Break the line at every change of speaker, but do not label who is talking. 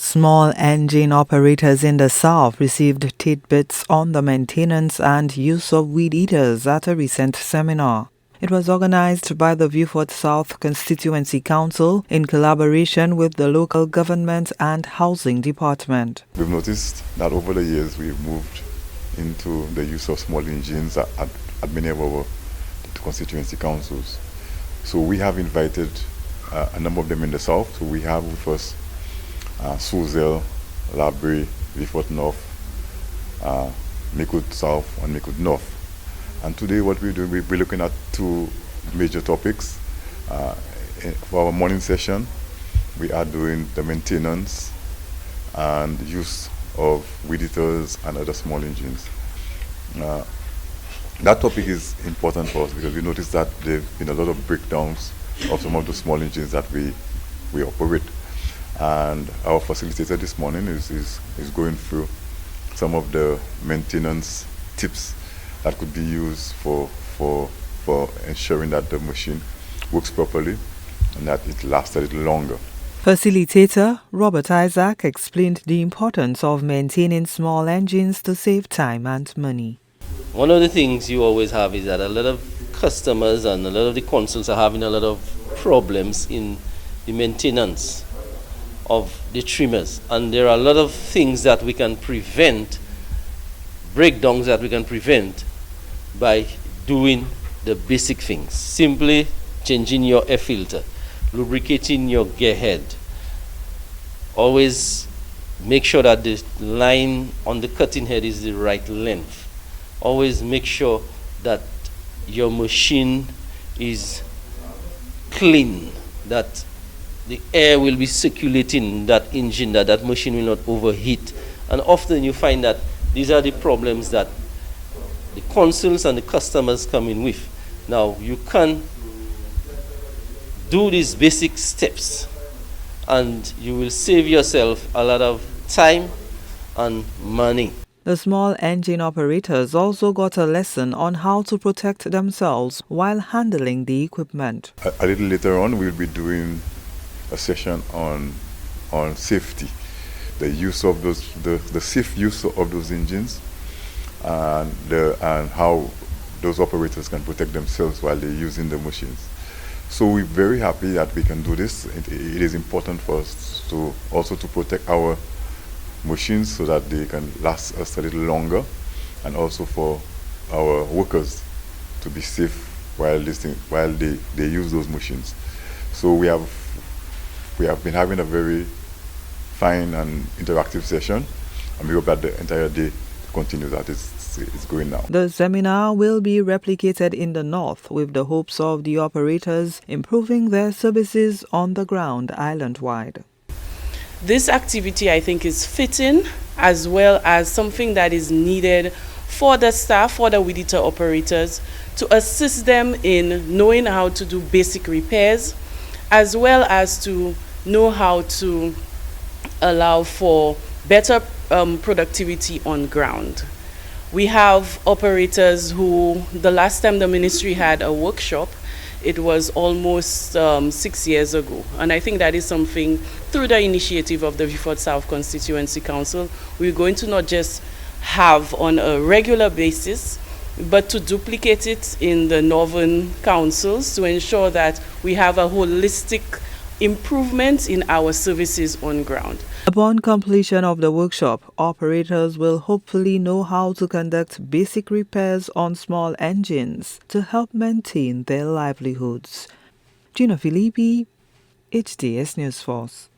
Small engine operators in the South received tidbits on the maintenance and use of weed eaters at a recent seminar. It was organized by the Vieux-Fort South Constituency Council in collaboration with the local government and housing department.
We've noticed that over the years we've moved into the use of small engines at many of our constituency councils. So we have invited a number of them in the South. So we have with us Suzel, Labrie, Vieux-Fort North, Micoud South and Micoud North. And today what we're doing, we're looking at two major topics. For our morning session, we are doing the maintenance and use of weed eaters and other small engines. That topic is important for us because we noticed that there have been a lot of breakdowns of some of the small engines that we operate. And our facilitator this morning is going through some of the maintenance tips that could be used for ensuring that the machine works properly and that it lasts a little longer.
Facilitator Robert Isaac explained the importance of maintaining small engines to save time and money.
One of the things you always have is that a lot of customers and a lot of the consuls are having a lot of problems in the maintenance of the trimmers, and there are a lot of things that we can prevent, breakdowns that we can prevent by doing the basic things. Simply changing your air filter, lubricating your gear head. Always make sure that the line on the cutting head is the right length. Always make sure that your machine is clean, that the air will be circulating that engine, that machine will not overheat. And often you find that these are the problems that the consuls and the customers come in with. Now you can do these basic steps and you will save yourself a lot of time and money.
The small engine operators also got a lesson on how to protect themselves while handling the equipment.
A little later on we'll be doing a session on safety, the use of those, the safe use of those engines, and how those operators can protect themselves while they're using the machines. So we're very happy that we can do this. It is important for us to also to protect our machines so that they can last us a little longer, and also for our workers to be safe while they use those machines. So we have been having a very fine and interactive session, and we hope that the entire day continues as it's going now.
The seminar will be replicated in the North with the hopes of the operators improving their services on the ground island-wide.
This activity, I think, is fitting as well as something that is needed for the staff, for the weed eater operators, to assist them in knowing how to do basic repairs, as well as to know how to allow for better productivity on ground. We have operators who, the last time the ministry had a workshop, it was almost 6 years ago. And I think that is something, through the initiative of the Vieux-Fort South Constituency Council, we're going to not just have on a regular basis, but to duplicate it in the northern councils to ensure that we have a holistic improvement in our services on ground.
Upon completion of the workshop, operators will hopefully know how to conduct basic repairs on small engines to help maintain their livelihoods. Gina Filippi, HDS News Force.